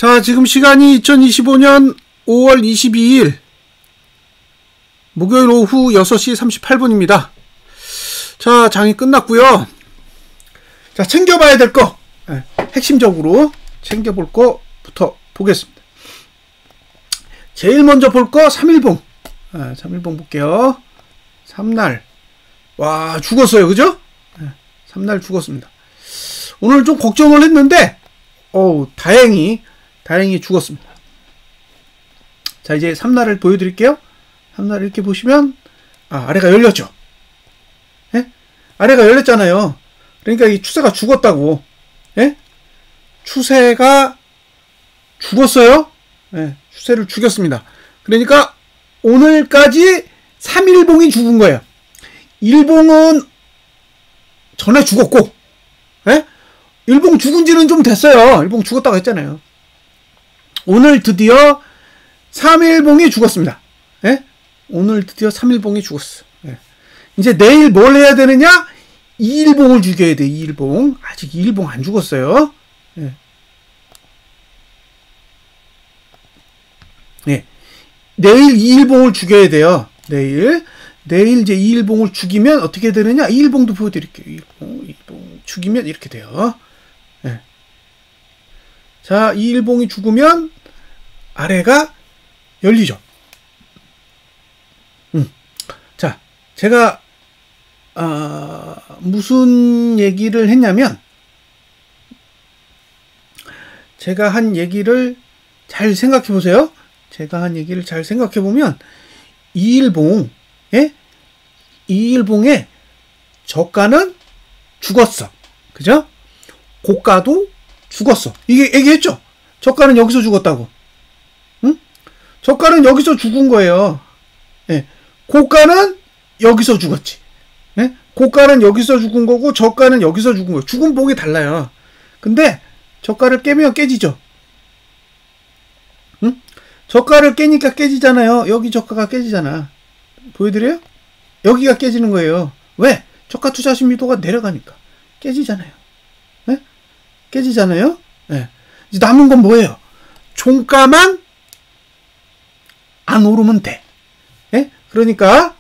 자, 지금 시간이 2025년 5월 22일 목요일 오후 6시 38분입니다. 자, 장이 끝났고요. 자, 챙겨봐야 될 거, 핵심적으로 챙겨볼 거부터 보겠습니다. 제일 먼저 볼 거 3일봉. 3일봉 볼게요. 3날. 와, 죽었어요. 그죠? 3날 죽었습니다. 오늘 좀 걱정을 했는데 다행히 죽었습니다. 자, 이제 3날을 보여드릴게요. 3날 이렇게 보시면 아래가 열렸죠. 예? 아래가 열렸잖아요. 그러니까 이 추세가 죽었다고. 예? 추세가 죽었어요. 예, 추세를 죽였습니다. 그러니까 오늘까지 3일봉이 죽은 거예요. 1봉은 전에 죽었고, 예? 1봉 죽은 지는 좀 됐어요. 1봉 죽었다고 했잖아요. 오늘 드디어 3일봉이 죽었습니다. 예? 오늘 드디어 3일봉이 죽었어. 예. 이제 내일 뭘 해야 되느냐? 2일봉을 죽여야 돼. 2일봉. 아직 2일봉 안 죽었어요. 예. 예. 내일 2일봉을 죽여야 돼요. 내일 이제 2일봉을 죽이면 어떻게 되느냐? 2일봉도 보여드릴게요. 2일봉 죽이면 이렇게 돼요. 예. 자, 2일봉이 죽으면 아래가 열리죠. 자, 제가 무슨 얘기를 했냐면, 제가 한 얘기를 잘 생각해 보세요. 제가 한 얘기를 잘 생각해 보면 2일봉, 예? 2일봉의 저가는 죽었어. 그죠? 고가도 죽었어. 이게 얘기했죠? 저가는 여기서 죽었다고. 응? 저가는 여기서 죽은 거예요. 예. 고가는 여기서 죽었지. 예? 고가는 여기서 죽은 거고 저가는 여기서 죽은 거예요. 죽은 봉이 달라요. 근데 저가를 깨면 깨지죠. 응? 저가를 깨니까 깨지잖아요. 여기 저가가 깨지잖아. 보여드려요? 여기가 깨지는 거예요. 왜? 저가 투자 신비도가 내려가니까 깨지잖아요. 예? 깨지잖아요. 예. 이제 남은 건 뭐예요? 종가만 안 오르면 돼. 예? 그러니까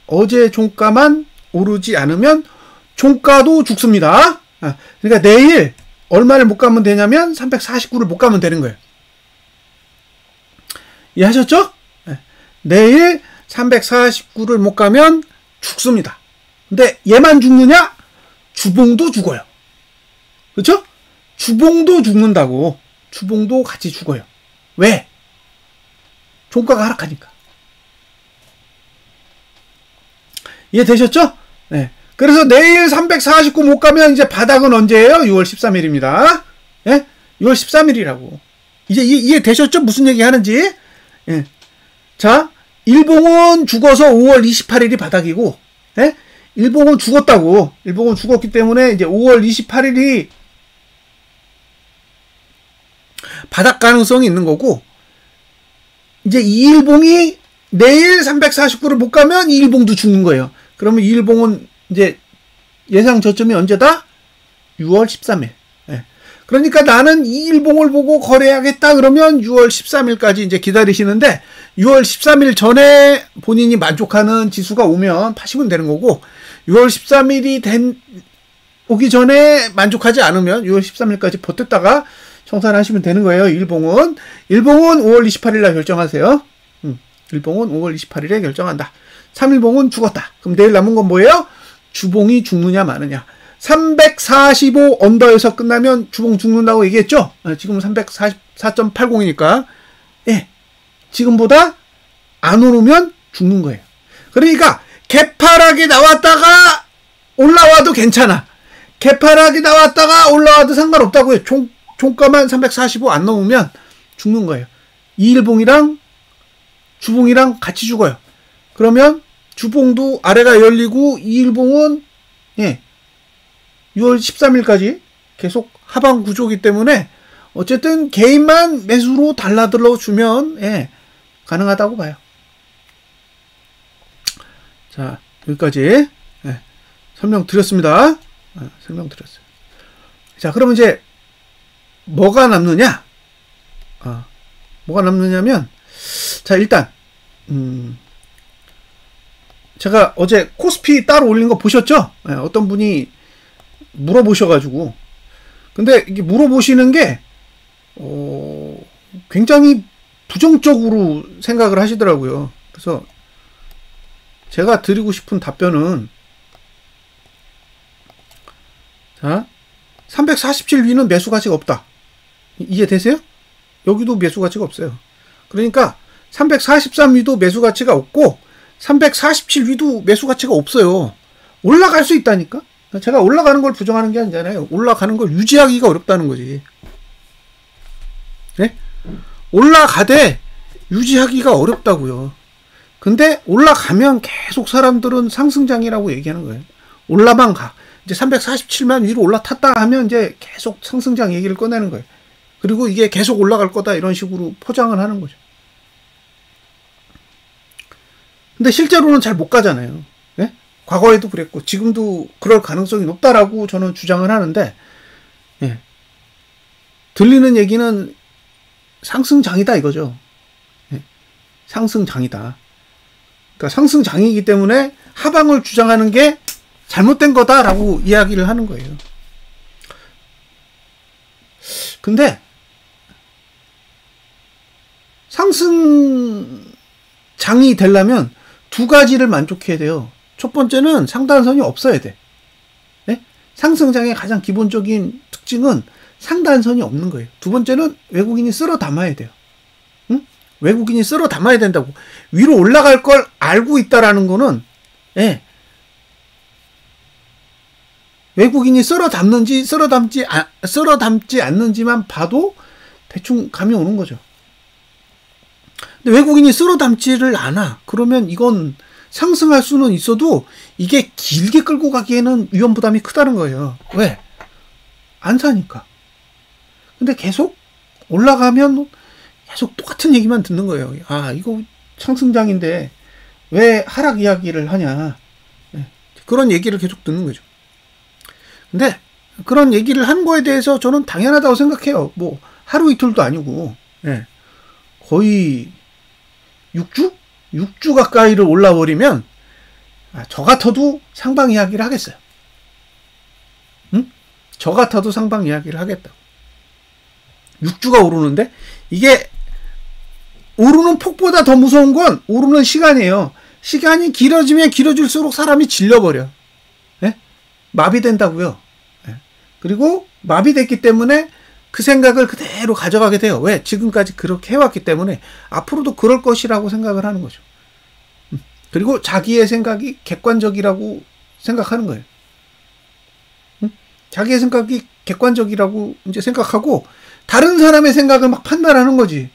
어제 종가만 오르지 않으면 종가도 죽습니다. 그러니까 내일 얼마를 못 가면 되냐면 349를 못 가면 되는 거예요. 이해하셨죠? 예. 내일 349를 못 가면 죽습니다. 근데 얘만 죽느냐? 주봉도 죽어요. 그렇죠? 주봉도 죽는다고. 주봉도 같이 죽어요. 왜? 종가가 하락하니까. 이해되셨죠? 네. 그래서 내일 349 못 가면 이제 바닥은 언제예요? 6월 13일입니다. 예? 6월 13일이라고. 이제 이해되셨죠? 무슨 얘기 하는지? 예. 자, 일봉은 죽어서 5월 28일이 바닥이고, 예? 일봉은 죽었다고. 일봉은 죽었기 때문에 이제 5월 28일이 바닥 가능성이 있는 거고, 이제 2일봉이 내일 349를 못 가면 2일봉도 죽는 거예요. 그러면 2일봉은 이제 예상 저점이 언제다? 6월 13일. 예. 그러니까 나는 2일봉을 보고 거래하겠다 그러면 6월 13일까지 이제 기다리시는데, 6월 13일 전에 본인이 만족하는 지수가 오면 파시면 되는 거고, 6월 13일이 오기 전에 만족하지 않으면 6월 13일까지 버텼다가 청산하시면 되는 거예요. 일봉은 5월 28일 날 결정하세요. 일봉은 5월 28일에 결정한다. 3일봉은 죽었다. 그럼 내일 남은 건 뭐예요? 주봉이 죽느냐 마느냐. 345 언더에서 끝나면 주봉 죽는다고 얘기했죠? 지금은 344.80이니까 예, 지금보다 안 오르면 죽는 거예요. 그러니까 개파락이 나왔다가 올라와도 괜찮아. 개파락이 나왔다가 올라와도 상관없다고요. 종가만 345 안 넘으면 죽는 거예요. 2일봉이랑 주봉이랑 같이 죽어요. 그러면 주봉도 아래가 열리고 2일봉은 예, 6월 13일까지 계속 하방 구조이기 때문에 어쨌든 개인만 매수로 달라들어 주면 예, 가능하다고 봐요. 자, 여기까지 예, 설명드렸습니다. 설명드렸어요. 자, 그러면 이제 뭐가 남느냐? 뭐가 남느냐면, 자, 일단, 제가 어제 코스피 따로 올린 거 보셨죠? 네, 어떤 분이 물어보셔가지고. 근데 이게 물어보시는 게, 굉장히 부정적으로 생각을 하시더라고요. 그래서 제가 드리고 싶은 답변은, 자, 347위는 매수 가치가 없다. 이해되세요? 여기도 매수 가치가 없어요. 그러니까 343위도 매수 가치가 없고 347위도 매수 가치가 없어요. 올라갈 수 있다니까? 제가 올라가는 걸 부정하는 게 아니잖아요. 올라가는 걸 유지하기가 어렵다는 거지. 네? 올라가되 유지하기가 어렵다고요. 근데 올라가면 계속 사람들은 상승장이라고 얘기하는 거예요. 올라만 가. 이제 347만 위로 올라탔다 하면 이제 계속 상승장 얘기를 꺼내는 거예요. 그리고 이게 계속 올라갈 거다 이런 식으로 포장을 하는 거죠. 근데 실제로는 잘 못 가잖아요. 네? 과거에도 그랬고 지금도 그럴 가능성이 높다라고 저는 주장을 하는데, 예. 들리는 얘기는 상승장이다 이거죠. 예. 상승장이다. 그러니까 상승장이기 때문에 하방을 주장하는 게 잘못된 거다라고 이야기를 하는 거예요. 근데 상승장이 되려면 두 가지를 만족해야 돼요. 첫 번째는 상단선이 없어야 돼. 네? 상승장의 가장 기본적인 특징은 상단선이 없는 거예요. 두 번째는 외국인이 쓸어 담아야 돼요. 응? 외국인이 쓸어 담아야 된다고. 위로 올라갈 걸 알고 있다라는 거는, 예. 외국인이 쓸어 담는지 쓸어 담지 않는지만 봐도 대충 감이 오는 거죠. 근데 외국인이 쓸어 담지를 않아. 그러면 이건 상승할 수는 있어도 이게 길게 끌고 가기에는 위험 부담이 크다는 거예요. 왜? 안 사니까. 근데 계속 올라가면 계속 똑같은 얘기만 듣는 거예요. 아, 이거 상승장인데 왜 하락 이야기를 하냐. 그런 얘기를 계속 듣는 거죠. 근데 그런 얘기를 한 거에 대해서 저는 당연하다고 생각해요. 뭐 하루 이틀도 아니고, 예. 거의 6주? 6주 가까이를 올라버리면 저 같아도 상방 이야기를 하겠어요. 응? 저 같아도 상방 이야기를 하겠다고. 6주가 오르는데 이게 오르는 폭보다 더 무서운 건 오르는 시간이에요. 시간이 길어지면 길어질수록 사람이 질려버려. 예? 마비된다고요. 예. 그리고 마비됐기 때문에 그 생각을 그대로 가져가게 돼요. 왜? 지금까지 그렇게 해왔기 때문에 앞으로도 그럴 것이라고 생각을 하는 거죠. 그리고 자기의 생각이 객관적이라고 생각하는 거예요. 자기의 생각이 객관적이라고 이제 생각하고 다른 사람의 생각을 막 판단하는 거지.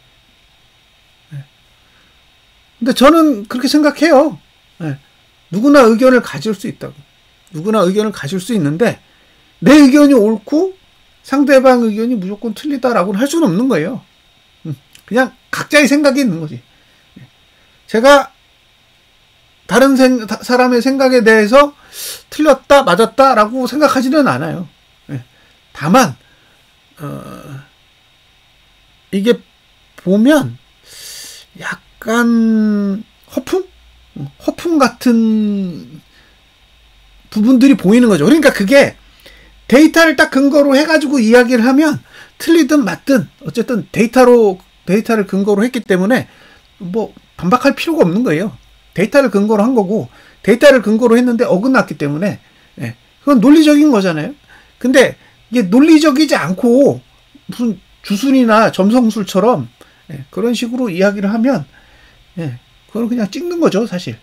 근데 저는 그렇게 생각해요. 누구나 의견을 가질 수 있다고. 누구나 의견을 가질 수 있는데 내 의견이 옳고 상대방 의견이 무조건 틀리다라고는 할 수는 없는 거예요. 그냥 각자의 생각이 있는 거지. 제가 다른 사람의 생각에 대해서 틀렸다, 맞았다라고 생각하지는 않아요. 다만 이게 보면 약간 허풍 같은 부분들이 보이는 거죠. 그러니까 그게 데이터를 딱 근거로 해가지고 이야기를 하면 틀리든 맞든 어쨌든 데이터를 근거로 했기 때문에 뭐 반박할 필요가 없는 거예요. 데이터를 근거로 한 거고 데이터를 근거로 했는데 어긋났기 때문에 그건 논리적인 거잖아요. 근데 이게 논리적이지 않고 무슨 주순이나 점성술처럼 그런 식으로 이야기를 하면 그건 그냥 찍는 거죠, 사실.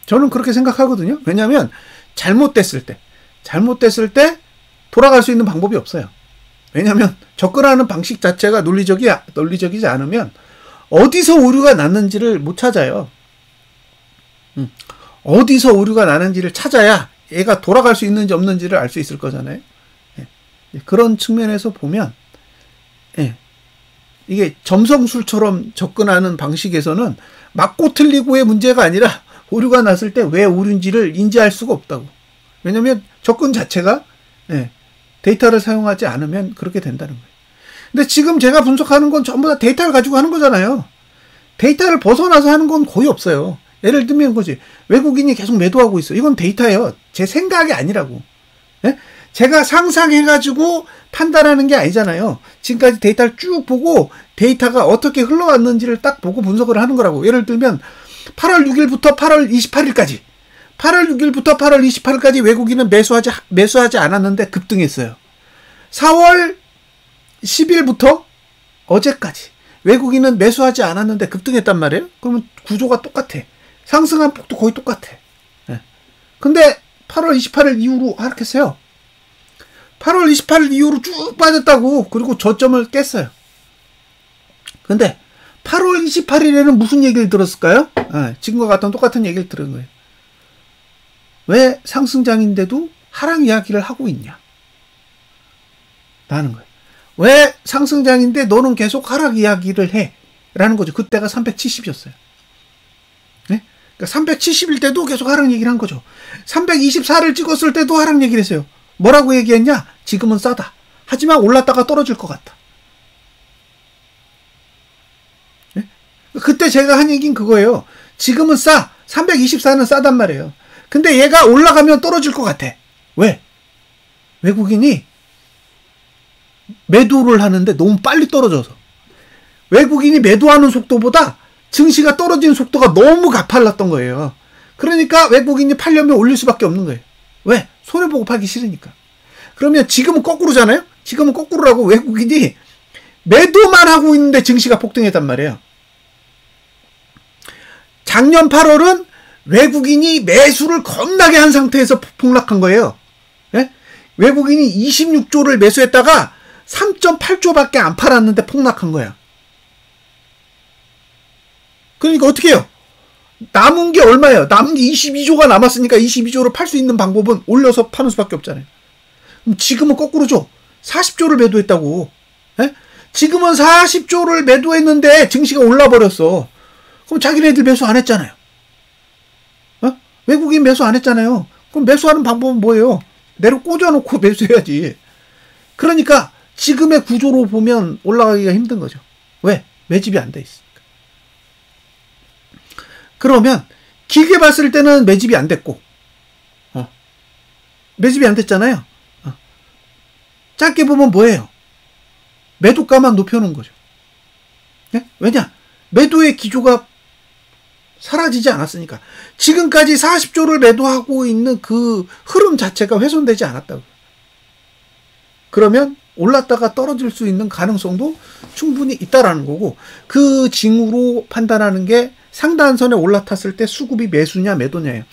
저는 그렇게 생각하거든요. 왜냐하면 잘못됐을 때 돌아갈 수 있는 방법이 없어요. 왜냐하면 접근하는 방식 자체가 논리적이지 않으면 어디서 오류가 났는지를 못 찾아요. 어디서 오류가 나는지를 찾아야 얘가 돌아갈 수 있는지 없는지를 알 수 있을 거잖아요. 그런 측면에서 보면 이게 점성술처럼 접근하는 방식에서는 맞고 틀리고의 문제가 아니라 오류가 났을 때 왜 오류인지를 인지할 수가 없다고. 왜냐하면 접근 자체가 데이터를 사용하지 않으면 그렇게 된다는 거예요. 근데 지금 제가 분석하는 건 전부 다 데이터를 가지고 하는 거잖아요. 데이터를 벗어나서 하는 건 거의 없어요. 예를 들면 거지. 외국인이 계속 매도하고 있어. 이건 데이터예요. 제 생각이 아니라고. 예? 제가 상상해가지고 판단하는 게 아니잖아요. 지금까지 데이터를 쭉 보고 데이터가 어떻게 흘러왔는지를 딱 보고 분석을 하는 거라고. 예를 들면 8월 6일부터 8월 28일까지 8월 6일부터 8월 28일까지 외국인은 매수하지 않았는데 급등했어요. 4월 10일부터 어제까지 외국인은 매수하지 않았는데 급등했단 말이에요. 그러면 구조가 똑같아. 상승한 폭도 거의 똑같아. 예. 근데 8월 28일 이후로 하락했어요. 8월 28일 이후로 쭉 빠졌다고. 그리고 저점을 깼어요. 근데 8월 28일에는 무슨 얘기를 들었을까요? 지금과 같은 똑같은 얘기를 들은 거예요. 왜 상승장인데도 하락 이야기를 하고 있냐? 라는 거예요. 왜 상승장인데 너는 계속 하락 이야기를 해? 라는 거죠. 그때가 370이었어요. 네? 그러니까 370일 때도 계속 하락 얘기를 한 거죠. 324를 찍었을 때도 하락 얘기를 했어요. 뭐라고 얘기했냐? 지금은 싸다. 하지만 올랐다가 떨어질 것 같다. 네? 그때 제가 한 얘기는 그거예요. 지금은 싸. 324는 싸단 말이에요. 근데 얘가 올라가면 떨어질 것 같아. 왜? 외국인이 매도를 하는데 너무 빨리 떨어져서. 외국인이 매도하는 속도보다 증시가 떨어지는 속도가 너무 가팔랐던 거예요. 그러니까 외국인이 팔려면 올릴 수밖에 없는 거예요. 왜? 손해보고 팔기 싫으니까. 그러면 지금은 거꾸로잖아요? 지금은 거꾸로라고. 외국인이 매도만 하고 있는데 증시가 폭등했단 말이에요. 작년 8월은 외국인이 매수를 겁나게 한 상태에서 폭락한 거예요. 예? 외국인이 26조를 매수했다가 3.8조밖에 안 팔았는데 폭락한 거야. 그러니까 어떻게 해요? 남은 게 얼마예요? 남은 게 22조가 남았으니까 22조를 팔 수 있는 방법은 올려서 파는 수밖에 없잖아요. 그럼 지금은 거꾸로죠. 40조를 매도했다고. 예? 지금은 40조를 매도했는데 증시가 올라버렸어. 그럼 자기네들 매수 안 했잖아요. 어? 외국인 매수 안 했잖아요. 그럼 매수하는 방법은 뭐예요? 내로 꽂아놓고 매수해야지. 그러니까 지금의 구조로 보면 올라가기가 힘든 거죠. 왜? 매집이 안 돼 있으니까. 그러면 길게 봤을 때는 매집이 안 됐고, 매집이 안 됐잖아요. 짧게 보면 뭐예요? 매도가만 높여놓은 거죠. 네? 왜냐? 매도의 기조가 사라지지 않았으니까. 지금까지 40조를 매도하고 있는 그 흐름 자체가 훼손되지 않았다고. 그러면 올랐다가 떨어질 수 있는 가능성도 충분히 있다라는 거고, 그 징후로 판단하는 게 상단선에 올라탔을 때 수급이 매수냐 매도냐예요.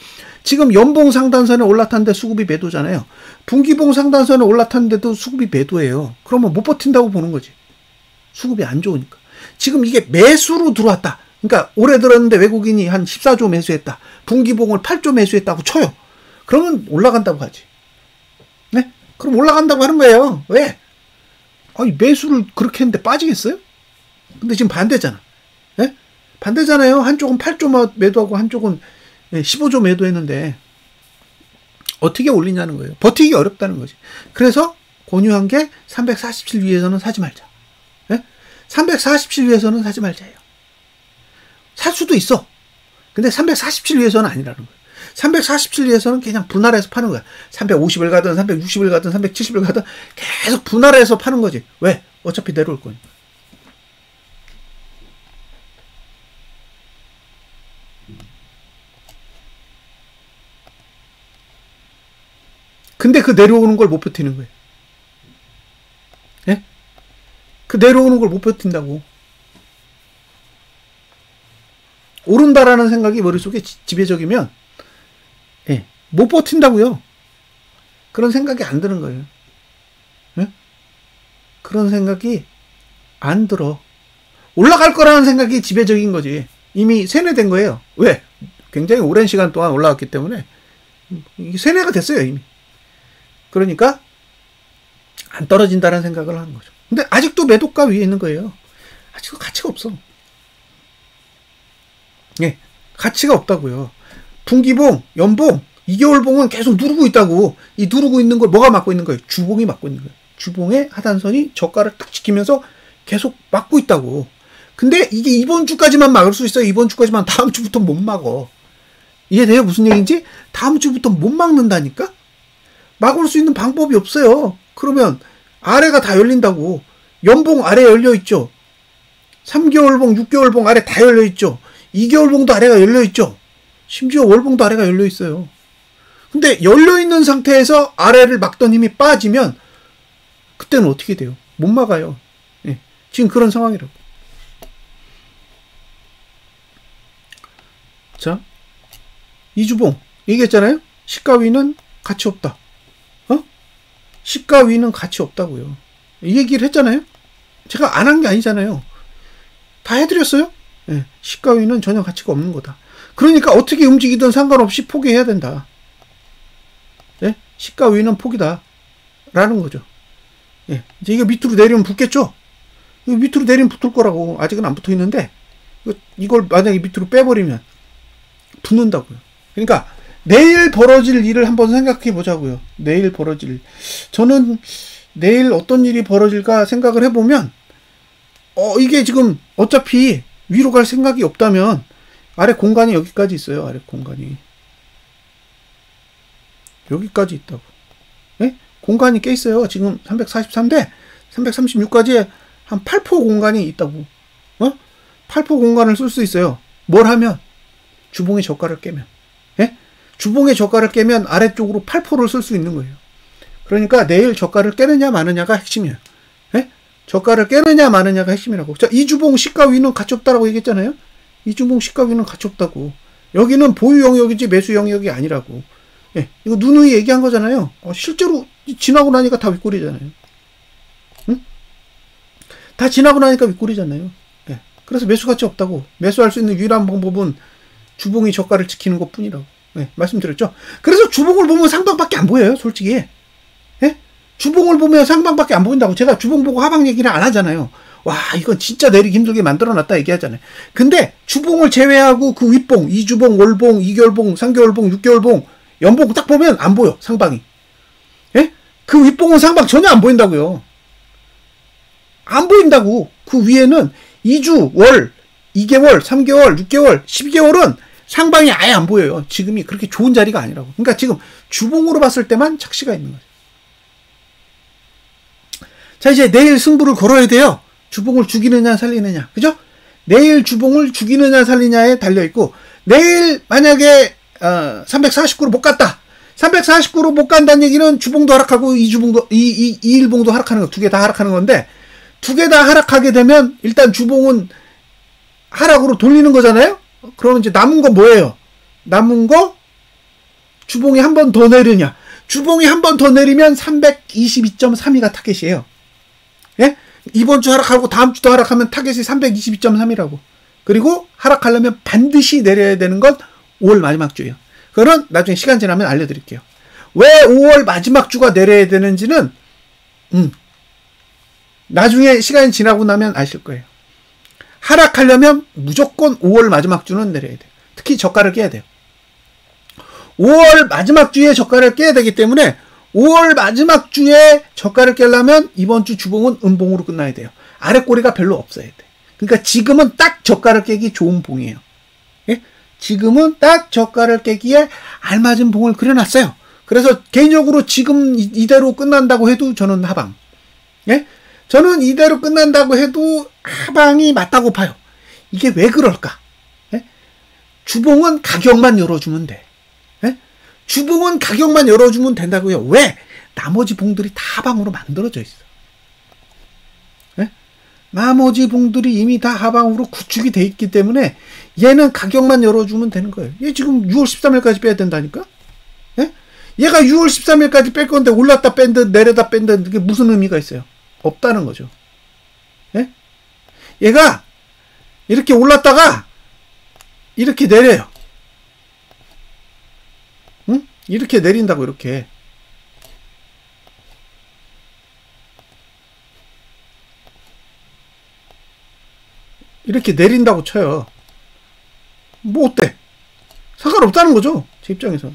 지금 연봉 상단선에 올라탔는데 수급이 매도잖아요. 분기봉 상단선에 올라탔는데도 수급이 매도예요. 그러면 못 버틴다고 보는 거지. 수급이 안 좋으니까. 지금 이게 매수로 들어왔다. 그러니까 올해 들었는데 외국인이 한 14조 매수했다. 분기봉을 8조 매수했다고 쳐요. 그러면 올라간다고 하지. 네? 그럼 올라간다고 하는 거예요. 왜? 아니, 매수를 그렇게 했는데 빠지겠어요? 근데 지금 반대잖아. 네? 반대잖아요. 한쪽은 8조 매도하고 한쪽은 15조 매도했는데 어떻게 올리냐는 거예요. 버티기 어렵다는 거지. 그래서 권유한 게 347 위에서는 사지 말자. 네? 347 위에서는 사지 말자예요. 살 수도 있어. 근데 347 위에서는 아니라는 거예요. 347 위에서는 그냥 분할해서 파는 거야. 350을 가든 360을 가든 370을 가든 계속 분할해서 파는 거지. 왜? 어차피 내려올 거니까. 근데 그 내려오는 걸 못 버티는 거예요. 예? 그 내려오는 걸 못 버틴다고. 오른다라는 생각이 머릿속에 지배적이면, 예, 못 버틴다고요. 그런 생각이 안 드는 거예요. 예? 그런 생각이 안 들어. 올라갈 거라는 생각이 지배적인 거지. 이미 세뇌된 거예요. 왜? 굉장히 오랜 시간 동안 올라왔기 때문에 세뇌가 됐어요, 이미. 그러니까 안 떨어진다는 생각을 하는 거죠. 근데 아직도 매도가 위에 있는 거예요. 아직도 가치가 없어. 예, 가치가 없다고요. 분기봉, 연봉, 2개월봉은 계속 누르고 있다고. 이 누르고 있는 걸 뭐가 막고 있는 거예요? 주봉이 막고 있는 거예요. 주봉의 하단선이 저가를 딱 지키면서 계속 막고 있다고. 근데 이게 이번 주까지만 막을 수 있어요. 이번 주까지만. 다음 주부터 못 막어. 이해돼요? 무슨 얘기인지? 다음 주부터 못 막는다니까? 막을 수 있는 방법이 없어요. 그러면 아래가 다 열린다고. 연봉 아래 열려있죠. 3개월봉, 6개월봉 아래 다 열려있죠. 2개월봉도 아래가 열려있죠. 심지어 월봉도 아래가 열려있어요. 근데 열려있는 상태에서 아래를 막던 힘이 빠지면 그때는 어떻게 돼요? 못 막아요. 예, 지금 그런 상황이라고. 자, 이주봉 얘기했잖아요. 시가 위는 가치 없다. 시가 위는 가치 없다고요. 이 얘기를 했잖아요. 제가 안 한 게 아니잖아요. 다 해드렸어요. 예, 시가 위는 전혀 가치가 없는 거다. 그러니까 어떻게 움직이든 상관없이 포기해야 된다. 예? 시가 위는 포기다. 라는 거죠. 예, 이제 이거 밑으로 내리면 붙겠죠? 이거 밑으로 내리면 붙을 거라고. 아직은 안 붙어 있는데, 이걸 만약에 밑으로 빼버리면 붙는다고요. 그러니까, 내일 벌어질 일을 한번 생각해 보자고요. 내일 벌어질 일. 저는 내일 어떤 일이 벌어질까 생각을 해보면, 이게 지금 어차피 위로 갈 생각이 없다면, 아래 공간이 여기까지 있어요. 아래 공간이. 여기까지 있다고. 예? 공간이 꽤 있어요. 지금 343대 336까지 한 8포 공간이 있다고. 8포 공간을 쓸 수 있어요. 뭘 하면? 주봉의 저가를 깨면. 예? 주봉의 저가를 깨면 아래쪽으로 8포를 쓸 수 있는 거예요. 그러니까 내일 저가를 깨느냐 마느냐가 핵심이에요. 예? 저가를 깨느냐 마느냐가 핵심이라고. 자, 이 주봉 시가 위는 가치 없다라고 얘기했잖아요. 이 주봉 시가 위는 가치 없다고. 여기는 보유 영역이지 매수 영역이 아니라고. 예, 이거 누누이 얘기한 거잖아요. 실제로 지나고 나니까 다 윗골이잖아요. 응? 다 지나고 나니까 윗골이잖아요. 예, 그래서 매수 가치 없다고. 매수할 수 있는 유일한 방법은 주봉이 저가를 지키는 것 뿐이라고. 예, 말씀드렸죠. 그래서 주봉을 보면 상방밖에 안 보여요, 솔직히. 예? 주봉을 보면 상방밖에 안 보인다고. 제가 주봉 보고 하방 얘기를 안 하잖아요. 와, 이건 진짜 내리기 힘들게 만들어놨다 얘기하잖아요. 근데 주봉을 제외하고 그 윗봉, 2주봉, 월봉, 2개월봉, 3개월봉, 6개월봉, 연봉 딱 보면 안 보여, 상방이. 예? 그 윗봉은 상방 전혀 안 보인다고요. 안 보인다고. 그 위에는 2주, 월, 2개월, 3개월, 6개월, 12개월은 상방이 아예 안 보여요. 지금이 그렇게 좋은 자리가 아니라고. 그러니까 지금 주봉으로 봤을 때만 착시가 있는 거죠. 자, 이제 내일 승부를 걸어야 돼요. 주봉을 죽이느냐 살리느냐. 그죠? 내일 주봉을 죽이느냐 살리냐에 달려있고, 내일 만약에 349로 못 갔다. 349로 못 간다는 얘기는 주봉도 하락하고 이일봉도 하락하는 거, 두 개 다 하락하는 건데, 두 개 다 하락하게 되면 일단 주봉은 하락으로 돌리는 거잖아요. 그러면 이제 남은 거 뭐예요? 남은 거 주봉이 한 번 더 내리냐. 주봉이 한 번 더 내리면 322.32가 타겟이에요. 예? 이번 주 하락하고 다음 주도 하락하면 타겟이 322.3이라고. 그리고 하락하려면 반드시 내려야 되는 건 5월 마지막 주예요. 그거는 나중에 시간 지나면 알려드릴게요. 왜 5월 마지막 주가 내려야 되는지는 나중에 시간이 지나고 나면 아실 거예요. 하락하려면 무조건 5월 마지막 주는 내려야 돼요. 특히 저가를 깨야 돼요. 5월 마지막 주에 저가를 깨야 되기 때문에 5월 마지막 주에 저가를 깨려면 이번 주 주봉은 음봉으로 끝나야 돼요. 아래 꼬리가 별로 없어야 돼. 그러니까 지금은 딱 저가를 깨기 좋은 봉이에요. 예? 지금은 딱 저가를 깨기에 알맞은 봉을 그려놨어요. 그래서 개인적으로 지금 이대로 끝난다고 해도 저는 하방. 예? 저는 이대로 끝난다고 해도 하방이 맞다고 봐요. 이게 왜 그럴까? 예? 주봉은 가격만 열어주면 돼. 예? 주봉은 가격만 열어주면 된다고요. 왜? 나머지 봉들이 다 하방으로 만들어져 있어. 예? 나머지 봉들이 이미 다 하방으로 구축이 돼 있기 때문에 얘는 가격만 열어주면 되는 거예요. 얘 지금 6월 13일까지 빼야 된다니까? 예? 얘가 6월 13일까지 뺄 건데 올랐다 뺀 듯 내려다 뺀 듯 이게 무슨 의미가 있어요? 없다는 거죠. 예? 얘가 이렇게 올랐다가 이렇게 내려요. 응? 이렇게 내린다고 이렇게. 이렇게 내린다고 쳐요. 뭐 어때? 상관없다는 거죠. 제 입장에서.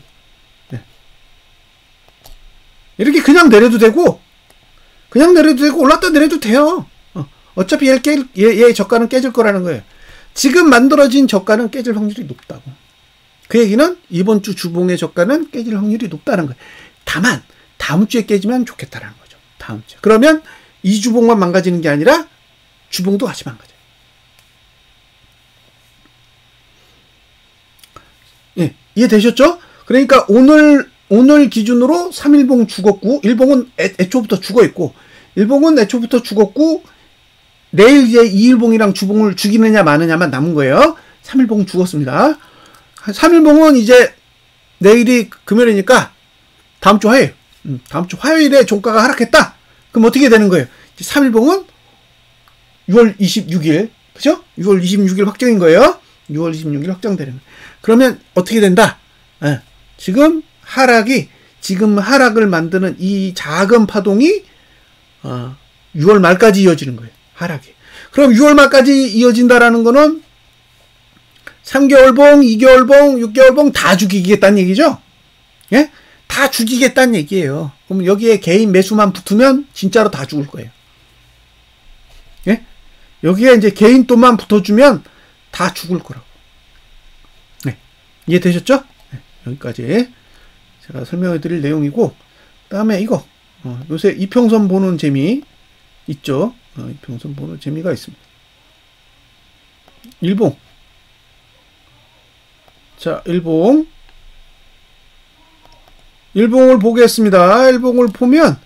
네. 이렇게 그냥 내려도 되고 그냥 내려도 되고 올랐다 내려도 돼요. 어차피 얘 저가는 깨질 거라는 거예요. 지금 만들어진 저가는 깨질 확률이 높다고. 그 얘기는 이번 주 주봉의 저가는 깨질 확률이 높다는 거예요. 다만 다음 주에 깨지면 좋겠다라는 거죠. 다음 주에. 그러면 이 주봉만 망가지는 게 아니라 주봉도 같이 망가져요. 예, 이해되셨죠? 그러니까 오늘 기준으로 3일봉 죽었고, 일봉은 애초부터 죽어있고, 일봉은 애초부터 죽었고, 내일 이제 2일봉이랑 주봉을 죽이느냐 마느냐만 남은 거예요. 3일봉 죽었습니다. 3일봉은 이제 내일이 금요일이니까 다음 주 화요일. 다음 주 화요일에 종가가 하락했다. 그럼 어떻게 되는 거예요? 3일봉은 6월 26일. 그죠? 6월 26일 확정인 거예요. 6월 26일 확정되는 거예요. 그러면 어떻게 된다? 지금 하락을 만드는 이 작은 파동이 6월 말까지 이어지는 거예요. 하락이. 그럼 6월 말까지 이어진다라는 거는 3개월봉, 2개월봉, 6개월봉 다 죽이겠다는 얘기죠? 예? 다 죽이겠다는 얘기예요. 그럼 여기에 개인 매수만 붙으면 진짜로 다 죽을 거예요. 예? 여기에 이제 개인 돈만 붙어주면 다 죽을 거라고. 네. 이해되셨죠? 네. 여기까지 제가 설명해 드릴 내용이고, 다음에 이거, 요새 이평선 보는 재미 있죠? 이평선 보는 재미가 있습니다. 일봉. 자, 일봉을 보겠습니다. 일봉을 보면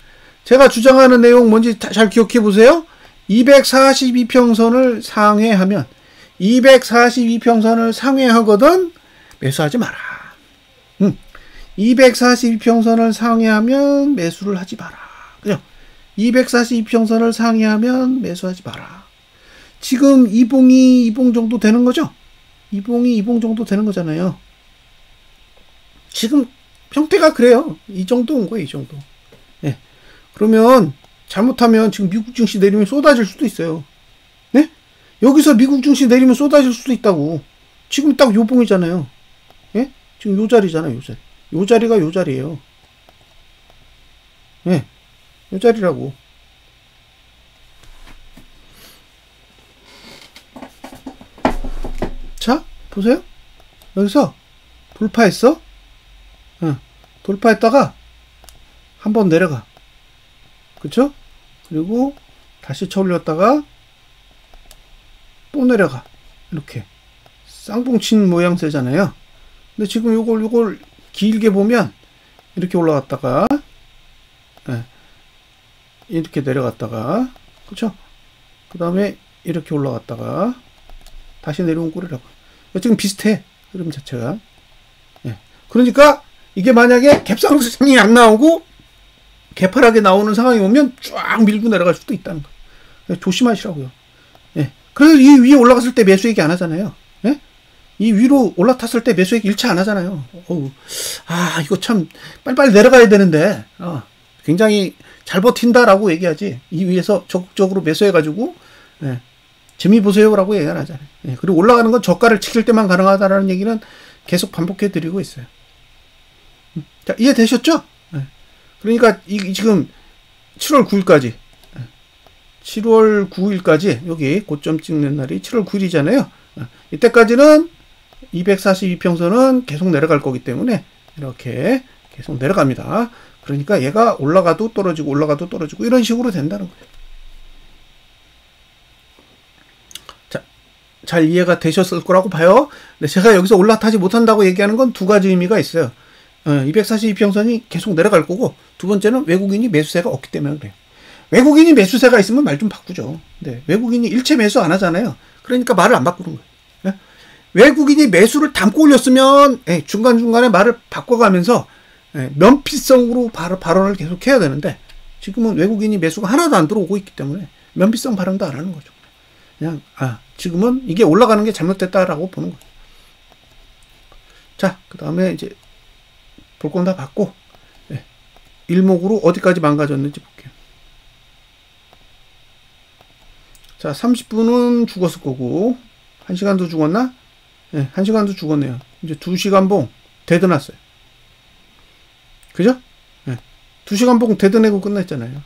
제가 주장하는 내용 뭔지 잘 기억해 보세요. 242평선을 상회하면 242평선을 상회하거든 매수하지 마라. 242평선을 상회하면 매수를 하지 마라. 그죠? 242평선을 상회하면 매수하지 마라. 지금 이봉이 이봉 정도 되는 거죠? 이봉이 이봉 정도 되는 거잖아요. 지금 형태가 그래요. 이 정도 온 거예요. 이 정도. 네. 그러면 잘못하면 지금 미국 증시 내리면 쏟아질 수도 있어요. 네? 여기서 미국 증시 내리면 쏟아질 수도 있다고. 지금 딱 요 봉이잖아요. 예? 지금 요 자리잖아요. 요 자리. 요 자리가 요 자리예요. 예. 요 자리라고. 자, 보세요. 여기서 돌파했어. 돌파했다가 한번 내려가. 그쵸? 그리고 다시 쳐올렸다가 또 내려가. 이렇게. 쌍봉친 모양새잖아요. 근데 지금 요걸 길게 보면 이렇게 올라갔다가 이렇게 내려갔다가, 그쵸? 그 다음에 이렇게 올라갔다가 다시 내려온 꼴이라고. 지금 비슷해. 흐름 자체가. 그러니까 이게 만약에 갭상승이 안 나오고 개파락에 나오는 상황이 오면 쫙 밀고 내려갈 수도 있다는 거예요. 조심하시라고요. 그래서 이 위에 올라갔을 때 매수 얘기 안 하잖아요. 이 위로 올라탔을 때 매수 얘기 일차 안 하잖아요. 이거 참 빨리빨리 내려가야 되는데 굉장히 잘 버틴다라고 얘기하지. 이 위에서 적극적으로 매수해가지고 재미 보세요라고 얘기 안 하잖아요. 그리고 올라가는 건 저가를 지킬 때만 가능하다라는 얘기는 계속 반복해 드리고 있어요. 자, 이해되셨죠? 그러니까 지금 7월 9일까지 7월 9일까지 여기 고점 찍는 날이 7월 9일이잖아요. 이때까지는 242평선은 계속 내려갈 거기 때문에 이렇게 계속 내려갑니다. 그러니까 얘가 올라가도 떨어지고 올라가도 떨어지고 이런 식으로 된다는 거예요. 자, 잘 이해가 되셨을 거라고 봐요. 근데 제가 여기서 올라타지 못한다고 얘기하는 건 두 가지 의미가 있어요. 242평선이 계속 내려갈 거고, 두 번째는 외국인이 매수세가 없기 때문에 그래요. 외국인이 매수세가 있으면 말 좀 바꾸죠. 근데 외국인이 일체 매수 안 하잖아요. 그러니까 말을 안 바꾸는 거예요. 외국인이 매수를 담고 올렸으면 중간중간에 말을 바꿔가면서 면피성으로 발언을 계속 해야 되는데, 지금은 외국인이 매수가 하나도 안 들어오고 있기 때문에 면피성 발언도 안 하는 거죠. 그냥 지금은 이게 올라가는 게 잘못됐다라고 보는 거예요. 자, 그 다음에 이제 볼 건 다 봤고, 일목으로 어디까지 망가졌는지 볼게요. 자, 30분은 죽었을 거고, 1시간도 죽었나? 1시간도 죽었네요. 이제 2시간 봉 대드났어요. 그죠? 2시간 봉 대드내고 끝났잖아요.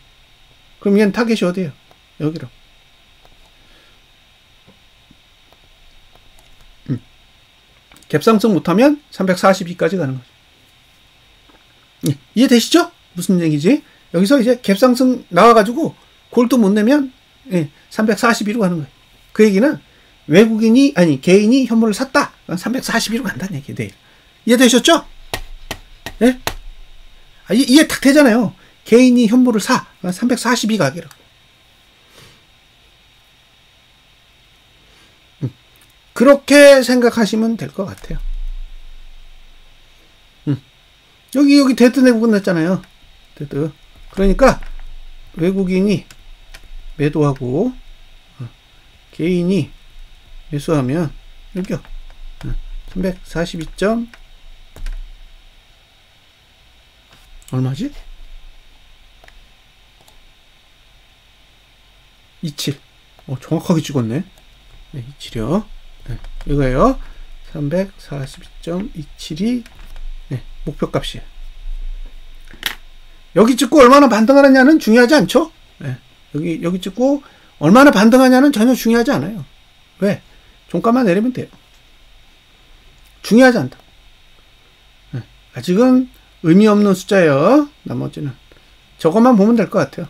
그럼 얘는 타겟이 어디예요? 여기로. 갭상승 못하면 342까지 가는 거죠. 이해되시죠? 무슨 얘기지? 여기서 이제 갭상승 나와가지고 골도 못 내면 342로 가는 거예요. 그 얘기는 개인이 현물을 샀다. 342로 간다는 얘기예요. 내일. 이해되셨죠? 예? 이해 딱 되잖아요. 개인이 현물을 사. 342 가기라고. 그렇게 생각하시면 될 것 같아요. 여기 데드 내고 끝났잖아요. 데드. 그러니까 외국인이 매도하고 개인이 매수하면 여기요. 342점 얼마지? 27. 정확하게 찍었네. 27이요. 이거예요. 342.27이 목표값이에요. 여기 찍고 얼마나 반등하느냐는 중요하지 않죠? 여기 찍고 얼마나 반등하냐는 전혀 중요하지 않아요. 왜? 종가만 내리면 돼요. 중요하지 않다. 아직은 의미 없는 숫자예요. 나머지는 저것만 보면 될 것 같아요.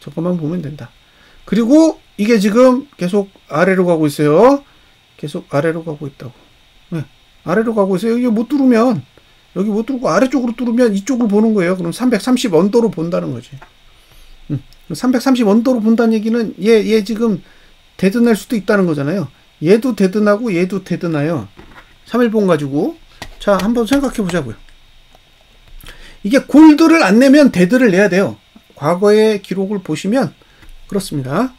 저것만 보면 된다. 그리고 이게 지금 계속 아래로 가고 있어요. 계속 아래로 가고 있다고. 아래로 가고 있어요. 여기 못 뚫으면, 여기 못 뚫고 아래쪽으로 뚫으면 이쪽을 보는 거예요. 그럼 330 언더로 본다는 거지. 330 언더로 본다는 얘기는 얘 지금 데드날 수도 있다는 거잖아요. 얘도 데드나고 얘도 데드나요. 3일봉 가지고. 자, 한번 생각해 보자고요. 이게 골드를 안 내면 데드를 내야 돼요. 과거의 기록을 보시면 그렇습니다.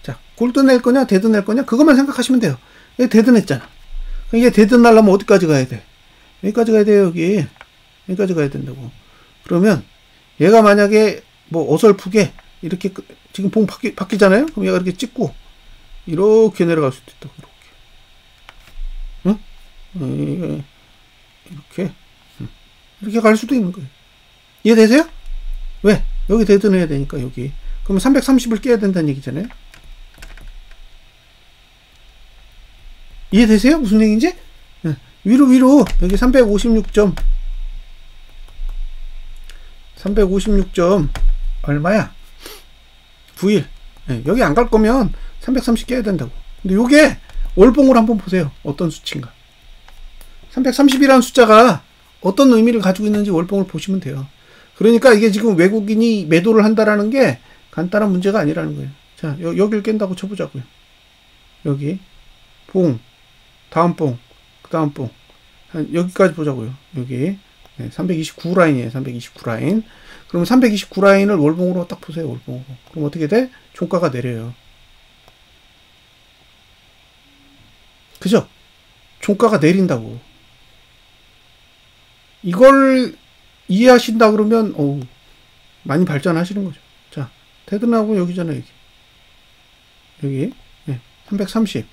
자, 골드 낼 거냐 데드 낼 거냐 그것만 생각하시면 돼요. 얘 데드 냈잖아. 이게 데드 날려면 어디까지 가야 돼? 여기까지 가야 돼요. 여기까지 가야 된다고. 그러면 얘가 만약에 뭐 어설프게 이렇게 지금 봉 바뀌잖아요. 그럼 얘가 이렇게 찍고 이렇게 내려갈 수도 있다고. 이렇게 갈 수도 있는 거예요. 이해되세요? 왜? 여기 데드 내야 되니까 여기. 그럼 330을 깨야 된다는 얘기잖아요. 이해되세요? 무슨 얘기인지? 위로 여기 356점 얼마야? 9일. 여기 안 갈 거면 330 깨야 된다고. 근데 요게 월봉을 한번 보세요. 어떤 수치인가. 330이라는 숫자가 어떤 의미를 가지고 있는지 월봉을 보시면 돼요. 그러니까 이게 지금 외국인이 매도를 한다라는 게 간단한 문제가 아니라는 거예요. 자, 여기를 깬다고 쳐보자고요. 여기 봉, 다음 봉, 그 다음 봉, 여기까지 보자고요. 여기 329 라인이에요. 329 라인. 그럼 329 라인을 월봉으로 딱 보세요. 월봉으로. 그럼 어떻게 돼? 종가가 내려요. 그죠? 종가가 내린다고. 이걸 이해하신다 그러면 많이 발전하시는 거죠. 자, 테드나고 여기잖아요. 여기 330.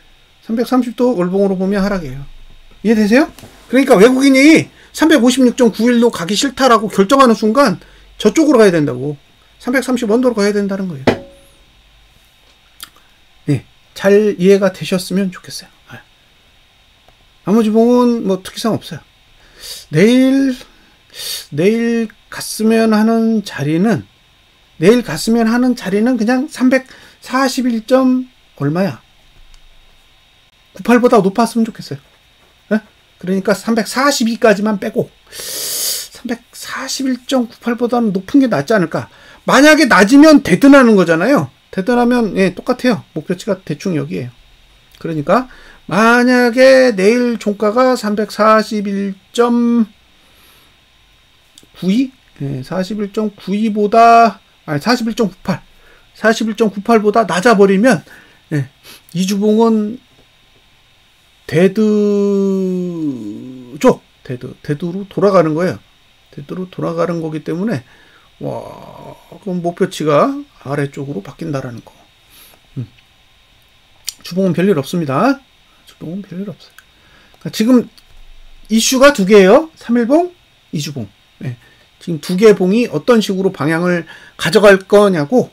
330도 월봉으로 보면 하락이에요. 이해되세요? 그러니까 외국인이 356.91로 가기 싫다라고 결정하는 순간 저쪽으로 가야 된다고. 330 언더로 가야 된다는 거예요. 잘 이해가 되셨으면 좋겠어요. 나머지 봉은 뭐 특이사항 없어요. 내일 갔으면 하는 자리는 그냥 341점 얼마야? 98보다 높았으면 좋겠어요. 그러니까 342까지만 빼고 341.98보다는 높은 게 낫지 않을까. 만약에 낮으면 데드나는 거잖아요. 데드나면 똑같아요. 목표치가 대충 여기에요. 그러니까 만약에 내일 종가가 341.92 41.92보다 41.98보다 낮아버리면 이주봉은 데드죠. 데드로 돌아가는 거예요. 데드로 돌아가는 거기 때문에 그럼 목표치가 아래쪽으로 바뀐다라는 거. 주봉은 별일 없습니다. 주봉은 별일 없어요. 그러니까 지금 이슈가 두 개예요. 3일봉, 이주봉. 지금 두 개의 봉이 어떤 식으로 방향을 가져갈 거냐고,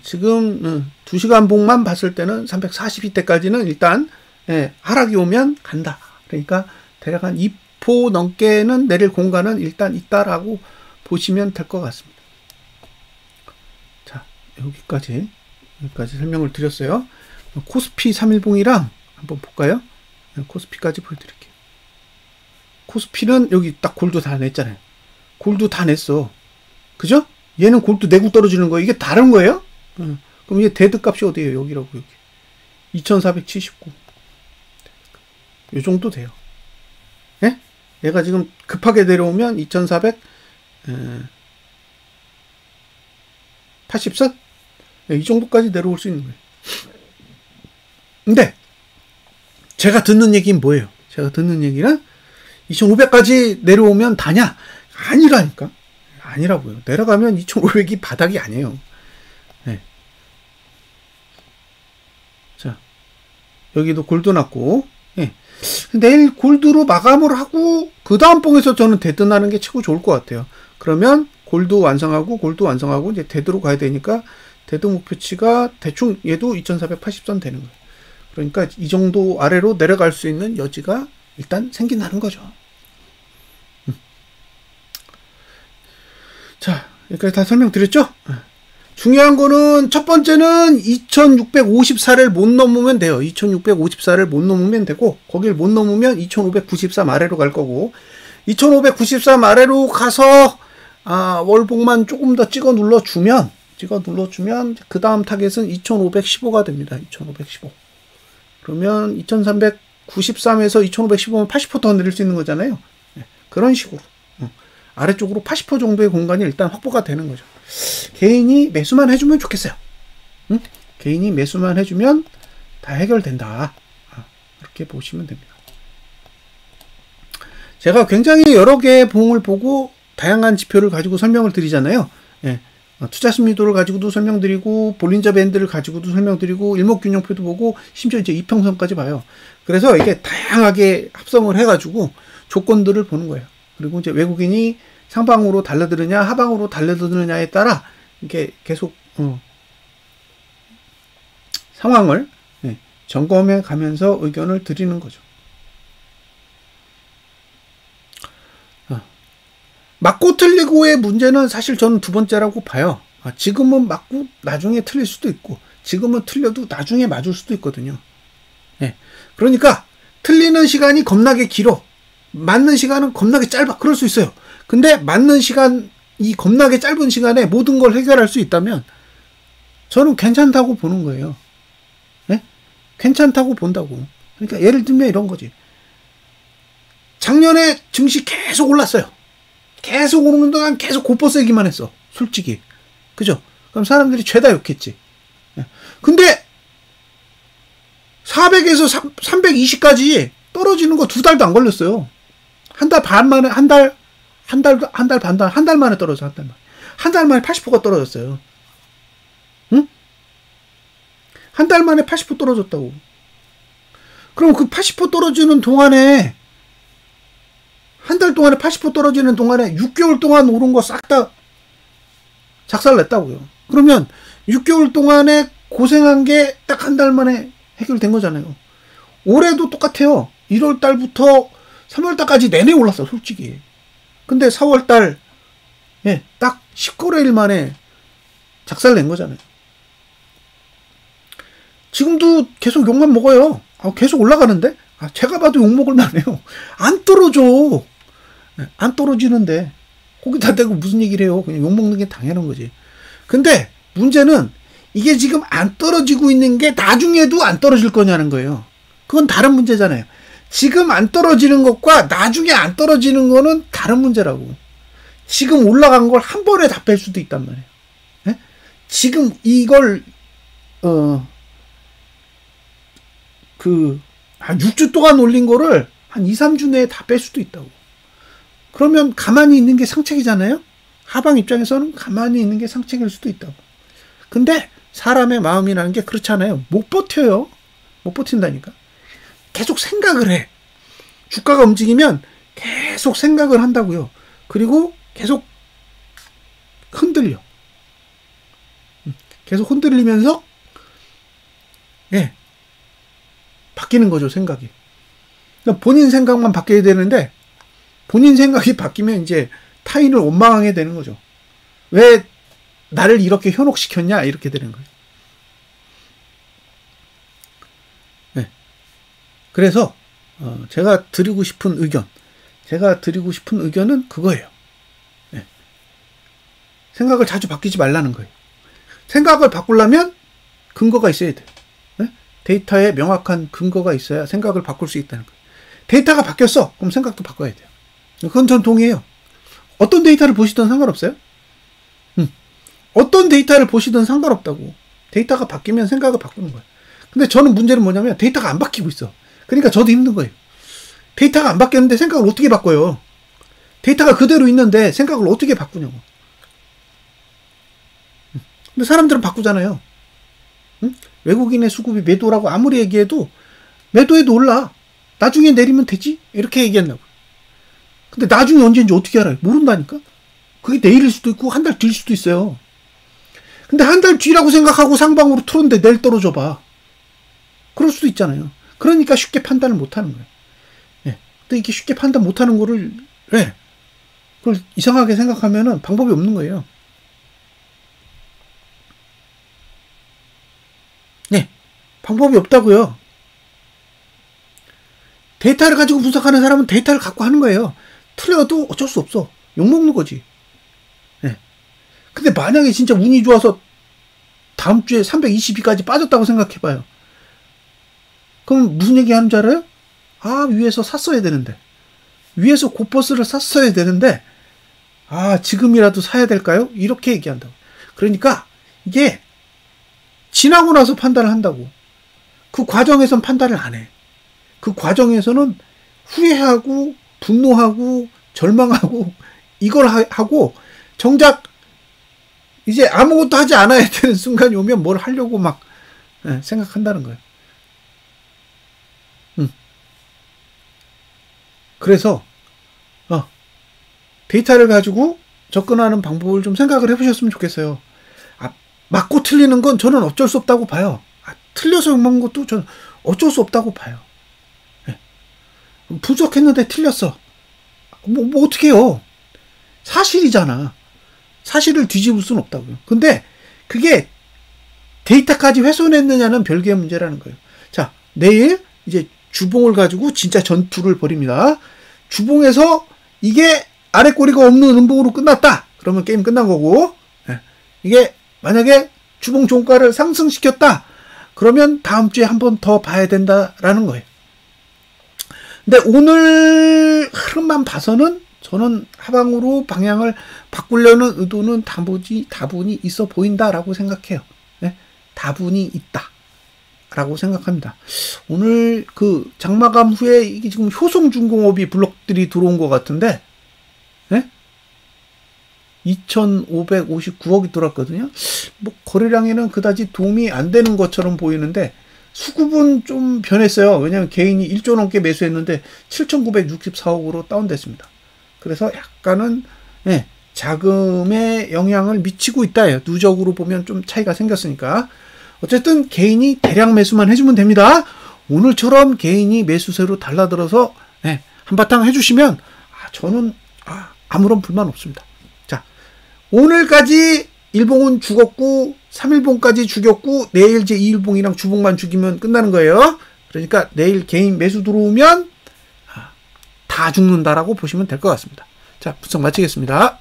지금 2시간 봉만 봤을 때는 342대까지는 일단 하락이 오면 간다. 그러니까 대략 한 2포 넘게는 내릴 공간은 일단 있다라고 보시면 될 것 같습니다. 자, 여기까지 설명을 드렸어요. 코스피 3일봉이랑 한번 볼까요? 코스피까지 보여드릴게요. 코스피는 여기 딱 골드 다 냈잖아요. 골드 다 냈어. 그죠? 얘는 골드 내고 떨어지는 거예요. 이게 다른 거예요? 그럼 이게 데드 값이 어디예요? 여기라고, 여기. 2479. 요 정도 돼요. 예? 얘가 지금 급하게 내려오면 2484? 이 정도까지 내려올 수 있는 거예요. 근데 제가 듣는 얘기는 뭐예요? 제가 듣는 얘기는 2500까지 내려오면 다냐? 아니라니까. 아니라고요. 내려가면 2500이 바닥이 아니에요. 네. 자, 여기도 골드 났고, 네. 내일 골드로 마감을 하고 그 다음 봉에서 저는 데드 나는 게 최고 좋을 것 같아요. 그러면 골드 완성하고 이제 데드로 가야 되니까 데드 목표치가 대충 얘도 2480선 되는 거예요. 그러니까 이 정도 아래로 내려갈 수 있는 여지가 일단 생긴다는 거죠. 자, 여기까지 다 설명드렸죠? 중요한 거는 첫 번째는 2654를 못 넘으면 돼요. 2654를 못 넘으면 되고, 거길 못 넘으면 2593 아래로 갈 거고, 2593 아래로 가서 월봉만 조금 더 찍어 눌러주면 그 다음 타겟은 2515가 됩니다. 2515. 그러면 2393에서 2515면 80% 더 내릴 수 있는 거잖아요. 그런 식으로 아래쪽으로 80% 정도의 공간이 일단 확보가 되는 거죠. 개인이 매수만 해주면 좋겠어요. 응? 개인이 매수만 해주면 다 해결된다. 그렇게 보시면 됩니다. 제가 굉장히 여러 개의 봉을 보고 다양한 지표를 가지고 설명을 드리잖아요. 예. 투자 심리도를 가지고도 설명드리고, 볼린저 밴드를 가지고도 설명드리고, 일목균형표도 보고, 심지어 이제 이평선까지 봐요. 그래서 이게 다양하게 합성을 해가지고 조건들을 보는 거예요. 그리고 이제 외국인이 상방으로 달려드느냐, 하방으로 달려드느냐에 따라 이렇게 계속 상황을 점검해 가면서 의견을 드리는 거죠. 맞고 틀리고의 문제는 사실 저는 두 번째라고 봐요. 지금은 맞고 나중에 틀릴 수도 있고, 지금은 틀려도 나중에 맞을 수도 있거든요. 그러니까 틀리는 시간이 겁나게 길어, 맞는 시간은 겁나게 짧아. 그럴 수 있어요. 근데 맞는 시간, 이 겁나게 짧은 시간에 모든 걸 해결할 수 있다면 저는 괜찮다고 보는 거예요. 괜찮다고 본다고. 그러니까 예를 들면 이런 거지. 작년에 증시 계속 올랐어요. 계속 오르는 동안 계속 고퍼 세기만 했어. 솔직히. 그죠? 그럼 사람들이 죄다 욕했지. 근데 400에서 320까지 떨어지는 거 2달도 안 걸렸어요. 한 달 반 만에, 한 달 만에 떨어져, 한 달 만에 80%가 떨어졌어요. 응? 한 달 만에 80% 떨어졌다고. 그럼 그 80% 떨어지는 동안에, 한 달 동안에 80% 떨어지는 동안에 6개월 동안 오른 거 싹 다 작살냈다고요. 그러면 6개월 동안에 고생한 게 딱 한 달 만에 해결된 거잖아요. 올해도 똑같아요. 1월 달부터 3월 달까지 내내 올랐어, 솔직히. 근데 4월 달, 딱 10거래일 만에 작살낸 거잖아요. 지금도 계속 욕만 먹어요. 계속 올라가는데? 제가 봐도 욕 먹을 만해요. 안 떨어져. 안 떨어지는데. 거기다 대고 무슨 얘기를 해요. 그냥 욕 먹는 게 당연한 거지. 근데 문제는 이게 지금 안 떨어지고 있는 게 나중에도 안 떨어질 거냐는 거예요. 그건 다른 문제잖아요. 지금 안 떨어지는 것과 나중에 안 떨어지는 거는 다른 문제라고. 지금 올라간 걸 한 번에 다 뺄 수도 있단 말이에요. 지금 이걸 6주 동안 올린 거를 한 2, 3주 내에 다 뺄 수도 있다고. 그러면 가만히 있는 게 상책이잖아요. 하방 입장에서는 가만히 있는 게 상책일 수도 있다고. 근데 사람의 마음이라는 게 그렇잖아요. 못 버텨요. 못 버틴다니까. 계속 생각을 해. 주가가 움직이면 계속 생각을 한다고요. 그리고 계속 흔들려. 계속 흔들리면서 예, 바뀌는 거죠, 생각이. 그러니까 본인 생각만 바뀌어야 되는데 본인 생각이 바뀌면 이제 타인을 원망하게 되는 거죠. 왜 나를 이렇게 현혹시켰냐 이렇게 되는 거예요. 네. 그래서 제가 드리고 싶은 의견은 그거예요. 네. 생각을 자주 바뀌지 말라는 거예요. 생각을 바꾸려면 근거가 있어야 돼요. 네? 데이터에 명확한 근거가 있어야 생각을 바꿀 수 있다는 거예요. 데이터가 바뀌었어. 그럼 생각도 바꿔야 돼요. 그건 전 동의해요. 어떤 데이터를 보시든 상관없어요. 어떤 데이터를 보시든 상관없다고. 데이터가 바뀌면 생각을 바꾸는 거예요. 근데 저는 문제는 뭐냐면 데이터가 안 바뀌고 있어. 그러니까 저도 힘든 거예요. 데이터가 안 바뀌었는데 생각을 어떻게 바꿔요? 데이터가 그대로 있는데 생각을 어떻게 바꾸냐고. 근데 사람들은 바꾸잖아요. 응? 외국인의 수급이 매도라고 아무리 얘기해도 매도해도 올라. 나중에 내리면 되지? 이렇게 얘기한다고. 근데 나중에 언제인지 어떻게 알아요? 모른다니까? 그게 내일일 수도 있고 한 달 뒤일 수도 있어요. 근데 한 달 뒤라고 생각하고 상방으로 틀었는데 내일 떨어져 봐. 그럴 수도 있잖아요. 그러니까 쉽게 판단을 못 하는 거예요. 예. 근데 이렇게 쉽게 판단 못 하는 거를, 예. 그걸 이상하게 생각하면은 방법이 없는 거예요. 네. 방법이 없다고요. 데이터를 가지고 분석하는 사람은 데이터를 갖고 하는 거예요. 틀려도 어쩔 수 없어. 욕먹는 거지. 네. 근데 만약에 진짜 운이 좋아서 다음 주에 320위까지 빠졌다고 생각해봐요. 그럼 무슨 얘기 하는 줄 알아요? 아, 위에서 샀어야 되는데. 위에서 고퍼스를 샀어야 되는데, 아, 지금이라도 사야 될까요? 이렇게 얘기한다고. 그러니까 이게 지나고 나서 판단을 한다고. 그 과정에선 판단을 안 해. 그 과정에서는 후회하고 분노하고 절망하고 이걸 하고 정작 이제 아무것도 하지 않아야 되는 순간이 오면 뭘 하려고 막 생각한다는 거예요. 그래서 데이터를 가지고 접근하는 방법을 좀 생각을 해보셨으면 좋겠어요. 맞고 틀리는 건 저는 어쩔 수 없다고 봐요. 틀려서 욕먹는 것도 저는 어쩔 수 없다고 봐요. 분석했는데 틀렸어. 뭐 어떻게 해요? 사실이잖아. 사실을 뒤집을 수는 없다고요. 근데 그게 데이터까지 훼손했느냐는 별개의 문제라는 거예요. 자, 내일 이제 주봉을 가지고 진짜 전투를 벌입니다. 주봉에서 이게 아래 꼬리가 없는 음봉으로 끝났다. 그러면 게임 끝난 거고, 이게 만약에 주봉 종가를 상승시켰다. 그러면 다음 주에 한 번 더 봐야 된다라는 거예요. 근데 오늘 흐름만 봐서는 저는 하방으로 방향을 바꾸려는 의도는 다분히 있어 보인다라고 생각해요. 네? 다분히 있다라고 생각합니다. 오늘 그 장마감 후에 이게 지금 효성중공업이 블록들이 들어온 것 같은데, 네? 2,559억이 들어왔거든요. 뭐 거래량에는 그다지 도움이 안 되는 것처럼 보이는데 수급은 좀 변했어요. 왜냐하면 개인이 1조 넘게 매수했는데 7,964억으로 다운됐습니다. 그래서 약간은 자금에 영향을 미치고 있다. 누적으로 보면 좀 차이가 생겼으니까. 어쨌든 개인이 대량 매수만 해주면 됩니다. 오늘처럼 개인이 매수세로 달라들어서 한바탕 해주시면 저는 아무런 불만 없습니다. 자, 오늘까지 1봉은 죽었고 3일봉까지 죽였고 내일 이제 2일봉이랑 주봉만 죽이면 끝나는 거예요. 그러니까 내일 개인 매수 들어오면 다 죽는다라고 보시면 될 것 같습니다. 자, 분석 마치겠습니다.